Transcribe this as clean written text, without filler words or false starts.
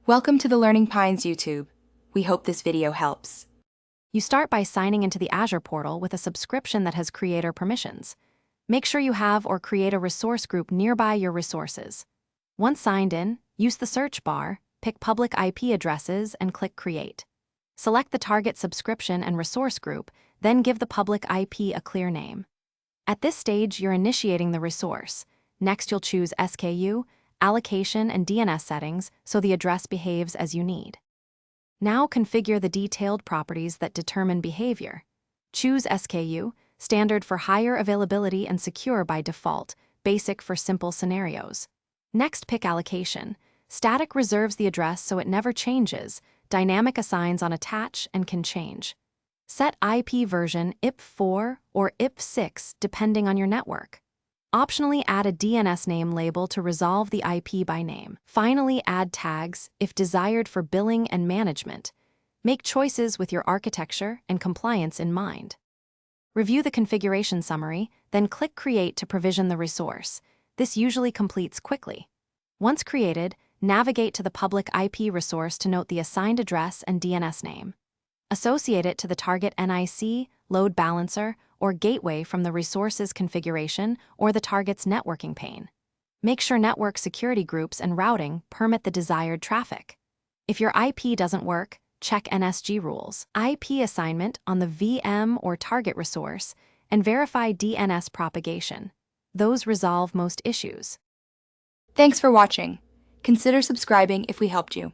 Welcome to the Learning Pines YouTube. We hope this video helps. You start by signing into the Azure portal with a subscription that has creator permissions. Make sure you have or create a resource group nearby your resources. Once signed in, use the search bar, pick public IP addresses, and click Create. Select the target subscription and resource group, then give the public IP a clear name. At this stage, you're initiating the resource. Next, you'll choose SKU, allocation, and DNS settings so the address behaves as you need. Now configure the detailed properties that determine behavior. Choose SKU, standard for higher availability and secure by default, basic for simple scenarios. Next, pick allocation. Static reserves the address so it never changes, dynamic assigns on attach and can change. Set IP version IP4 or IP6 depending on your network. Optionally add a DNS name label to resolve the IP by name. Finally, add tags if desired for billing and management. Make choices with your architecture and compliance in mind. Review the configuration summary, then click Create to provision the resource. This usually completes quickly. Once created, navigate to the public IP resource to note the assigned address and DNS name. Associate it to the target NIC, load balancer, or gateway from the resource's configuration or the target's networking pane. Make sure network security groups and routing permit the desired traffic. If your IP doesn't work, check NSG rules, IP assignment on the VM or target resource, and verify DNS propagation. Those resolve most issues. Thanks for watching. Consider subscribing if we helped you.